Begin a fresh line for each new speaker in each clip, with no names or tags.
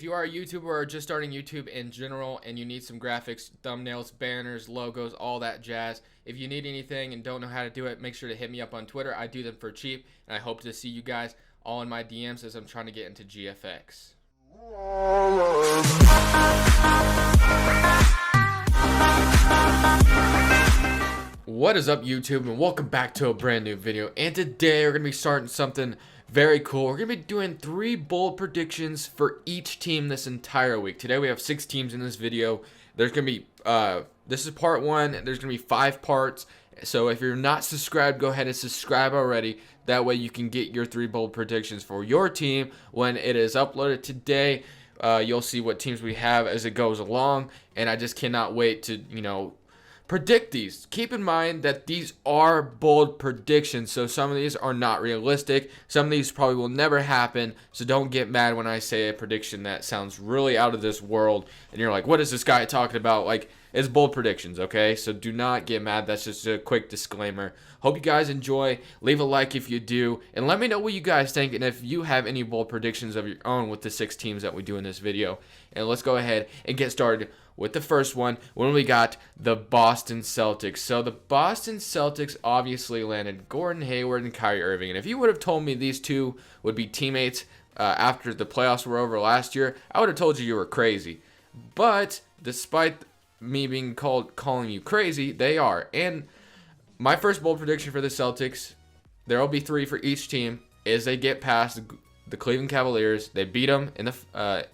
If you are a YouTuber or just starting YouTube in general and you need some graphics, thumbnails, banners, logos, all that jazz, if you need anything and don't know how to do it, make sure to hit me up on Twitter. I do them for cheap, and I hope to see you guys all in my DMs as I'm trying to get into GFX. What is up, YouTube, and welcome back to a brand new video. And today we're going to be starting something very cool. We're going to be doing 3 bold predictions for each team this entire week. Today we have 6 teams in this video. There's going to be, this is part 1. There's going to be 5 parts. So if you're not subscribed, go ahead and subscribe already. That way you can get your 3 bold predictions for your team when it is uploaded today. You'll see what teams we have as it goes along. And I just cannot wait to, predict these. Keep in mind that these are bold predictions, so some of these are not realistic. Some of these probably will never happen, so don't get mad when I say a prediction that sounds really out of this world and you're like, what is this guy talking about? Like, it's bold predictions, okay? So do not get mad. That's just a quick disclaimer. Hope you guys enjoy. Leave a like if you do, and let me know what you guys think and if you have any bold predictions of your own with the 6 teams that we do in this video. And let's go ahead and get started with the first one, when we got the Boston Celtics. So the Boston Celtics obviously landed Gordon Hayward and Kyrie Irving. And if you would have told me these two would be teammates after the playoffs were over last year, I would have told you were crazy. But despite me being calling you crazy, they are. And my first bold prediction for the Celtics, there will be 3 for each team, is they get past the Cleveland Cavaliers. They beat them in the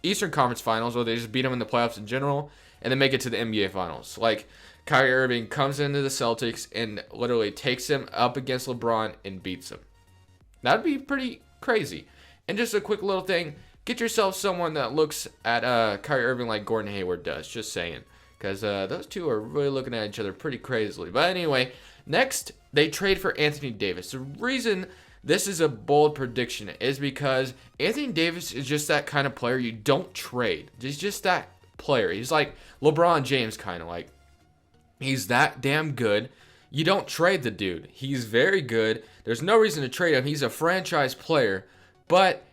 Eastern Conference Finals, or they just beat them in the playoffs in general, and then make it to the NBA Finals. Like, Kyrie Irving comes into the Celtics and literally takes them up against LeBron and beats them. That'd be pretty crazy. And just a quick little thing, get yourself someone that looks at Kyrie Irving like Gordon Hayward does, just saying. Because those two are really looking at each other pretty crazily. But anyway, next, they trade for Anthony Davis. The reason this is a bold prediction is because Anthony Davis is just that kind of player you don't trade. He's just that player. He's like LeBron James, kind of like. He's that damn good. You don't trade the dude. He's very good. There's no reason to trade him. He's a franchise player. But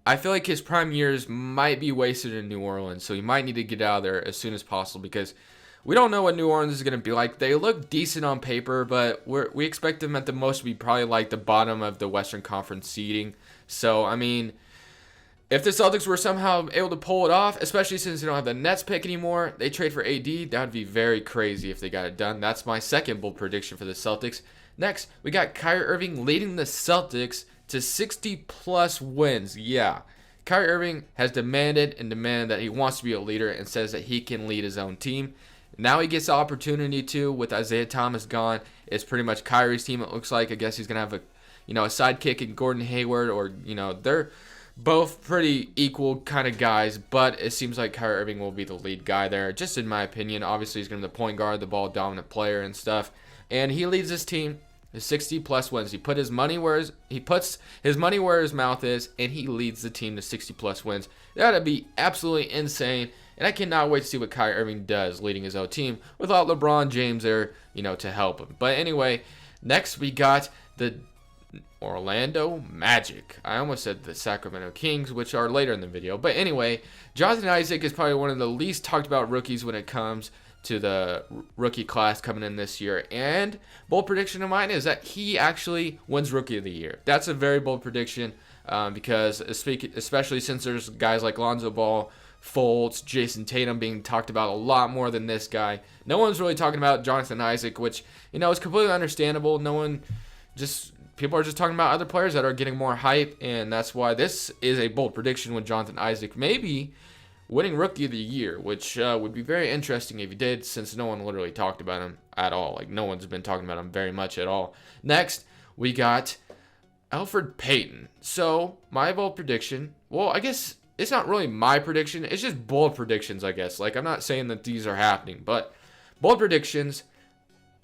I feel like his prime years might be wasted in New Orleans. So he might need to get out of there as soon as possible because we don't know what New Orleans is going to be like. They look decent on paper, but we expect them at the most to be probably like the bottom of the Western Conference seeding. So, I mean, if the Celtics were somehow able to pull it off, especially since they don't have the Nets pick anymore, they trade for AD, that would be very crazy if they got it done. That's my second bold prediction for the Celtics. Next, we got Kyrie Irving leading the Celtics to 60-plus wins. Yeah. Kyrie Irving has demanded that he wants to be a leader and says that he can lead his own team. Now he gets the opportunity to, with Isaiah Thomas gone. It's pretty much Kyrie's team, it looks like. I guess he's going to have a sidekick in Gordon Hayward, or, they're both pretty equal kind of guys, but it seems like Kyrie Irving will be the lead guy there, just in my opinion. Obviously, he's going to be the point guard, the ball dominant player and stuff. And he leads his team to 60-plus wins. He puts his money where his mouth is, and he leads the team to 60-plus wins. That would be absolutely insane. And I cannot wait to see what Kyrie Irving does leading his own team without LeBron James there, to help him. But anyway, next we got the Orlando Magic. I almost said the Sacramento Kings, which are later in the video. But anyway, Jonathan Isaac is probably one of the least talked about rookies when it comes to the rookie class coming in this year. And bold prediction of mine is that he actually wins Rookie of the Year. That's a very bold prediction because especially since there's guys like Lonzo Ball, Fultz, Jason Tatum being talked about a lot more than this guy. No one's really talking about Jonathan Isaac, which, is completely understandable. People are just talking about other players that are getting more hype, and that's why this is a bold prediction with Jonathan Isaac maybe winning Rookie of the Year, which would be very interesting if he did, since no one literally talked about him at all. Like, no one's been talking about him very much at all. Next, we got Elfrid Payton. So, my bold prediction, well, I guess it's not really my prediction. It's just bold predictions, I guess. Like, I'm not saying that these are happening, but bold predictions.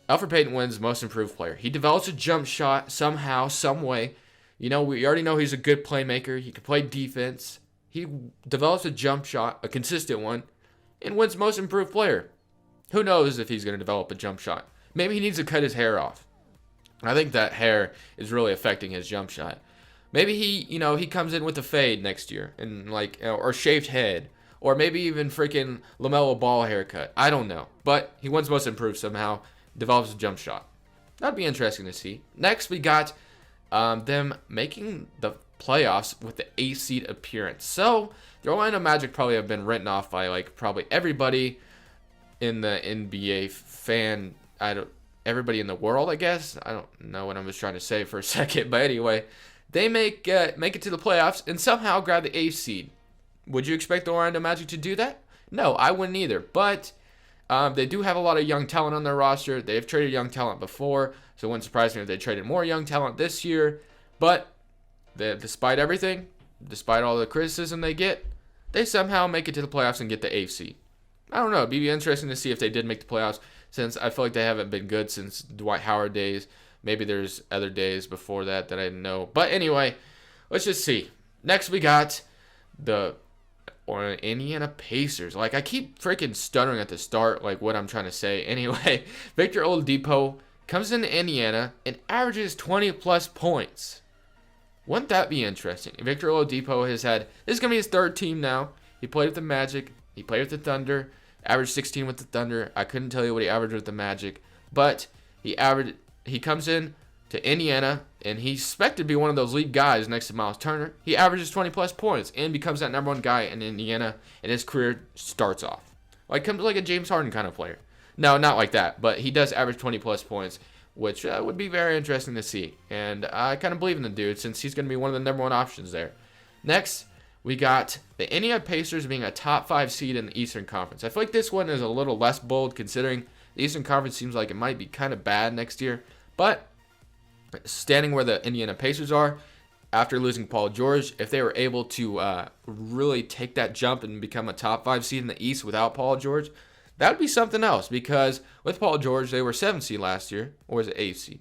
Elfrid Payton wins Most Improved Player. He develops a jump shot somehow, some way. We already know he's a good playmaker. He can play defense. He develops a jump shot, a consistent one, and wins Most Improved Player. Who knows if he's going to develop a jump shot? Maybe he needs to cut his hair off. I think that hair is really affecting his jump shot. Maybe he comes in with a fade next year and like, or shaved head, or maybe even freaking LaMelo Ball haircut. I don't know, but he wins Most Improved somehow. Develops a jump shot. That'd be interesting to see. Next, we got them making the playoffs with the 8th seed appearance. So the Orlando Magic probably have been written off by like probably everybody in the NBA fan. Everybody in the world, I guess. I don't know what I was trying to say for a second, but anyway, they make it to the playoffs and somehow grab the 8th seed. Would you expect the Orlando Magic to do that? No, I wouldn't either. But they do have a lot of young talent on their roster. They've traded young talent before, so it wouldn't surprise me if they traded more young talent this year. But despite everything, despite all the criticism they get, they somehow make it to the playoffs and get the 8th seed. I don't know. It'd be interesting to see if they did make the playoffs, since I feel like they haven't been good since Dwight Howard days. Maybe there's other days before that I didn't know. But anyway, let's just see. Next, we got the Indiana Pacers. Like, I keep freaking stuttering at the start, like what I'm trying to say. Anyway, Victor Oladipo comes into Indiana and averages 20-plus points. Wouldn't that be interesting? Victor Oladipo this is going to be his 3rd team now. He played with the Magic. He played with the Thunder. Averaged 16 with the Thunder. I couldn't tell you what he averaged with the Magic. But he comes in to Indiana, and he's expected to be one of those lead guys next to Miles Turner. He averages 20-plus points and becomes that #1 guy in Indiana, and his career starts off. Like, comes like a James Harden kind of player. No, not like that, but he does average 20-plus points, which would be very interesting to see. And I kind of believe in the dude, since he's going to be one of the #1 options there. Next, we got the Indiana Pacers being a top 5 seed in the Eastern Conference. I feel like this one is a little less bold, considering the Eastern Conference seems like it might be kind of bad next year. But standing where the Indiana Pacers are, after losing Paul George, if they were able to really take that jump and become a top 5 seed in the East without Paul George, that would be something else. Because with Paul George, they were 7th seed last year. Or was it 8th seed?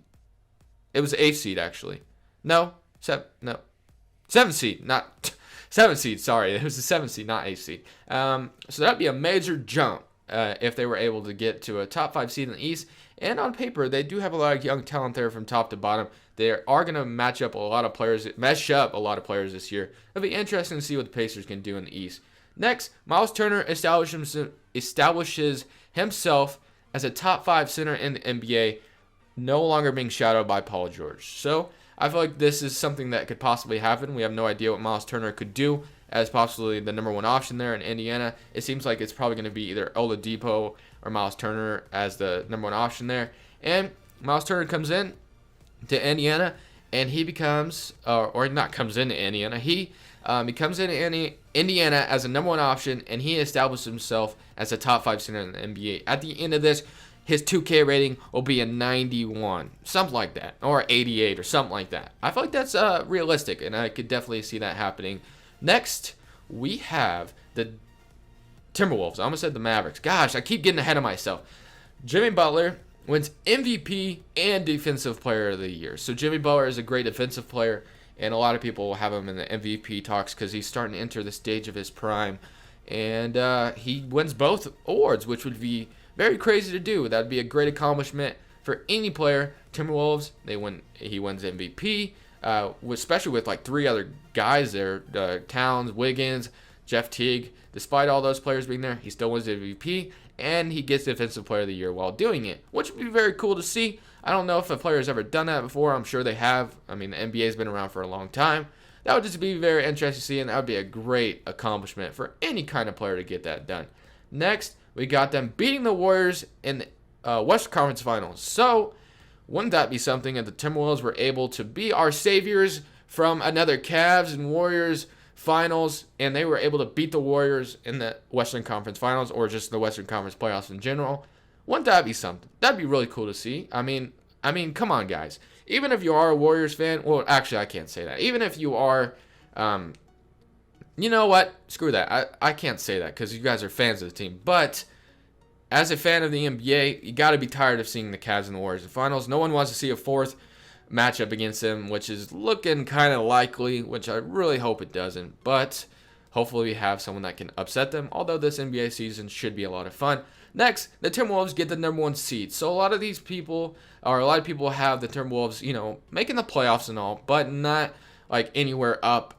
It was 8th seed, actually. No. 7th seed, not 7th seed, sorry. It was the 7th seed, not 8th seed. So that would be a major jump if they were able to get to a top 5 seed in the East. And on paper, they do have a lot of young talent there from top to bottom. They are going to mesh up a lot of players this year. It'll be interesting to see what the Pacers can do in the East. Next, Miles Turner establishes himself as a top 5 center in the NBA, no longer being shadowed by Paul George. So I feel like this is something that could possibly happen. We have no idea what Miles Turner could do as possibly the #1 option there in Indiana. It seems like it's probably going to be either Oladipo or Miles Turner as the #1 option there. And Miles Turner comes in to Indiana, and he becomes, or not comes into Indiana, he comes into Indiana as a #1 option, and he establishes himself as a top 5 center in the NBA. At the end of this, his 2K rating will be a 91, something like that, or 88 or something like that. I feel like that's realistic, and I could definitely see that happening. Next, we have the Timberwolves. I almost said the Mavericks. Gosh, I keep getting ahead of myself. Jimmy Butler wins MVP and Defensive Player of the Year. So Jimmy Butler is a great defensive player, and a lot of people will have him in the MVP talks because he's starting to enter the stage of his prime. And he wins both awards, which would be very crazy to do. That would be a great accomplishment for any player. Timberwolves, he wins MVP, especially with like 3 other guys there, Towns, Wiggins, Jeff Teague. Despite all those players being there, he still wins the MVP, and he gets Defensive Player of the Year while doing it, which would be very cool to see. I don't know if a player has ever done that before. I'm sure they have. I mean, the NBA has been around for a long time. That would just be very interesting to see, and that would be a great accomplishment for any kind of player to get that done. Next, we got them beating the Warriors in the Western Conference Finals. So, wouldn't that be something if the Timberwolves were able to be our saviors from another Cavs and Warriors Finals, and they were able to beat the Warriors in the Western Conference Finals, or just the Western Conference playoffs in general? Wouldn't that be something? That'd be really cool to see. I mean, come on, guys. Even if you are a Warriors fan, well, actually, I can't say that. Even if you are, you know what? Screw that. I can't say that because you guys are fans of the team. But as a fan of the NBA, you got to be tired of seeing the Cavs and the Warriors in the finals. No one wants to see a 4th matchup against them, which is looking kind of likely, which I really hope it doesn't. But hopefully we have someone that can upset them, although this NBA season should be a lot of fun. Next, the Timberwolves get the #1 seed. So a lot of people have the Timberwolves, making the playoffs and all, but not like anywhere up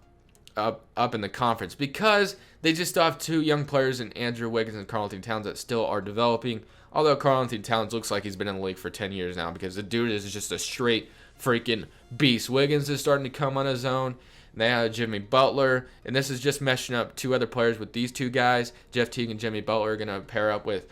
in the conference, because they just still have two young players in Andrew Wiggins and Karl-Anthony Towns that still are developing. Although Karl-Anthony Towns looks like he's been in the league for 10 years now, because the dude is just a straight freaking beast. Wiggins is starting to come on his own. They have Jimmy Butler, and this is just meshing up two other players with these two guys. Jeff Teague and Jimmy Butler are going to pair up with,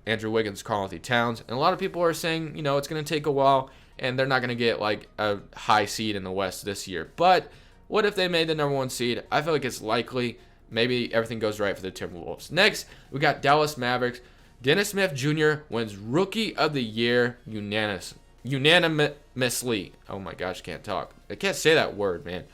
Andrew Wiggins, Karl-Anthony Towns. And a lot of people are saying, it's going to take a while, and they're not going to get like a high seed in the West this year. But what if they made the number 1 seed? I feel like it's likely. Maybe everything goes right for the Timberwolves. Next, we got Dallas Mavericks. Dennis Smith Jr. wins Rookie of the Year unanimously. Oh my gosh, can't talk. I can't say that word, man.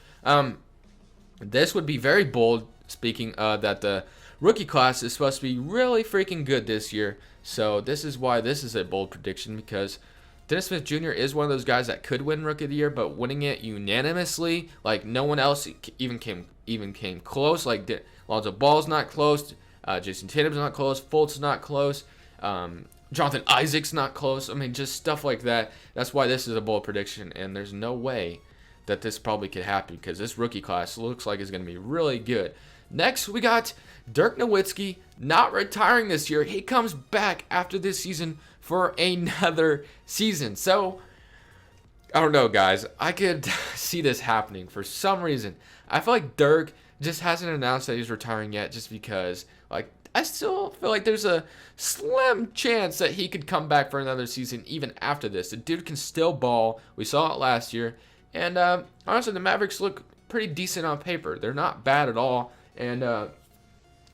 This would be very bold, speaking that the rookie class is supposed to be really freaking good this year. So this is why this is a bold prediction, because Dennis Smith Jr. is one of those guys that could win Rookie of the Year, but winning it unanimously, like no one else even came close. Like Lonzo Ball's not close, Jason Tatum's not close, Fultz is not close, Jonathan Isaac's not close. I mean, just stuff like that. That's why this is a bold prediction, and there's no way that this probably could happen, because this rookie class looks like it's going to be really good. Next, we got Dirk Nowitzki not retiring this year. He comes back after this season for another season. So, I don't know, guys. I could see this happening for some reason. I feel like Dirk just hasn't announced that he's retiring yet, just because, like, I still feel like there's a slim chance that he could come back for another season even after this. The dude can still ball. We saw it last year. And honestly, the Mavericks look pretty decent on paper. They're not bad at all. And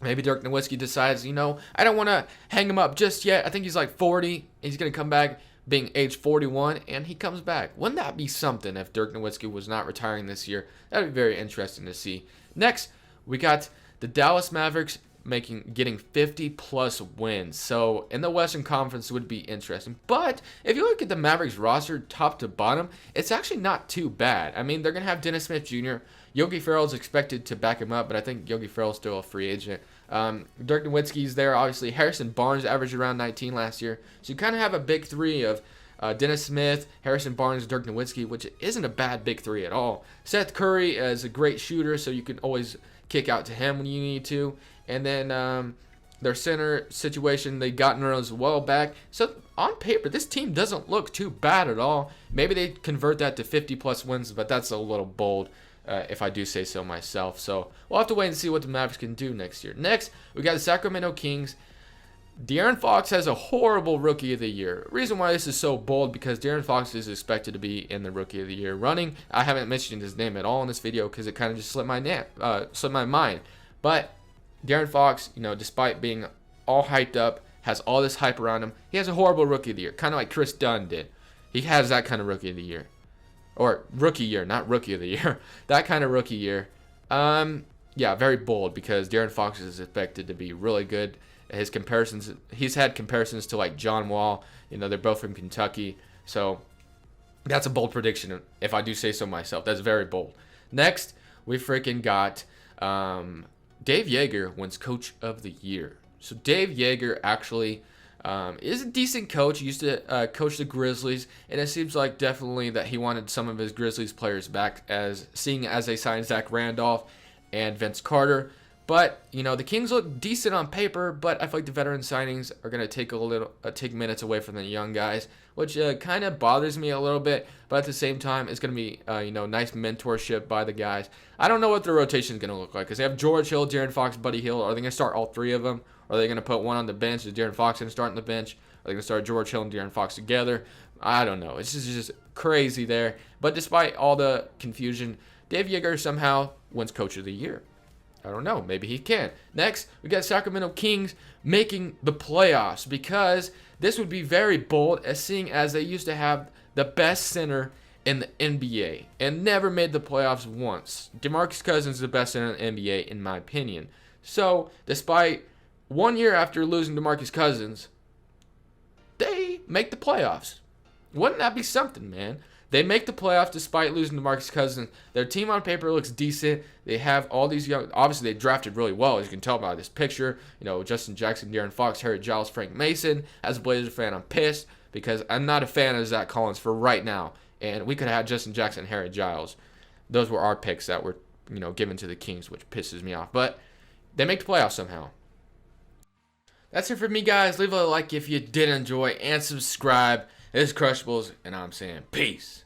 maybe Dirk Nowitzki decides, I don't want to hang him up just yet. I think he's like 40. He's going to come back being age 41, and he comes back. Wouldn't that be something if Dirk Nowitzki was not retiring this year? That would be very interesting to see. Next, we got the Dallas Mavericks getting 50+ wins. So in the Western Conference would be interesting. But if you look at the Mavericks roster top to bottom, it's actually not too bad. I mean, they're going to have Dennis Smith Jr. Yogi Ferrell's expected to back him up, but I think Yogi Ferrell's still a free agent. Dirk Nowitzki's there, obviously. Harrison Barnes averaged around 19 last year. So you kind of have a big three of Dennis Smith, Harrison Barnes, Dirk Nowitzki, which isn't a bad big three at all. Seth Curry is a great shooter, so you can always kick out to him when you need to. And then their center situation, they got Nerlens well back. So on paper, this team doesn't look too bad at all. Maybe they convert that to 50+ wins, but that's a little bold if I do say so myself. So we'll have to wait and see what the Mavericks can do next year. Next, we got the Sacramento Kings. De'Aaron Fox has a horrible Rookie of the Year. Reason why this is so bold, because De'Aaron Fox is expected to be in the Rookie of the Year running. I haven't mentioned his name at all in this video because it kind of just slipped my mind. But De'Aaron Fox, despite being all hyped up, has all this hype around him, he has a horrible Rookie of the Year, kind of like Chris Dunn did. He has that kind of Rookie of the Year. Or Rookie Year, not Rookie of the Year. That kind of Rookie Year. Yeah, very bold, because De'Aaron Fox is expected to be really good. He's had comparisons to like John Wall. They're both from Kentucky. So that's a bold prediction, if I do say so myself. That's very bold. Next, we freaking got Dave Joerger wins Coach of the Year. So Dave Joerger actually is a decent coach. He used to coach the Grizzlies, and it seems like definitely that he wanted some of his Grizzlies players back, seeing as they signed Zach Randolph and Vince Carter. But the Kings look decent on paper, but I feel like the veteran signings are going to take minutes away from the young guys, which kind of bothers me a little bit. But at the same time, it's going to be nice mentorship by the guys. I don't know what their rotation is going to look like, because they have George Hill, De'Aaron Fox, Buddy Hill. Are they going to start all three of them? Or are they going to put one on the bench? Is De'Aaron Fox going to start on the bench? Are they going to start George Hill and De'Aaron Fox together? I don't know. It's just crazy there. But despite all the confusion, Dave Joerger somehow wins Coach of the Year. I don't know. Maybe he can. Next, we got Sacramento Kings making the playoffs, because this would be very bold, seeing as they used to have the best center in the NBA and never made the playoffs once. DeMarcus Cousins is the best center in the NBA, in my opinion. So, despite 1 year after losing DeMarcus Cousins, they make the playoffs. Wouldn't that be something, man? They make the playoffs despite losing to DeMarcus Cousins. Their team on paper looks decent. They have all these young... Obviously, they drafted really well, as you can tell by this picture. Justin Jackson, De'Aaron Fox, Harry Giles, Frank Mason. As a Blazers fan, I'm pissed, because I'm not a fan of Zach Collins for right now. And we could have had Justin Jackson and Harry Giles. those were our picks that were, given to the Kings, which pisses me off. But they make the playoffs somehow. That's it for me, guys. Leave a like if you did enjoy and subscribe. This is Crushables, and I'm saying peace.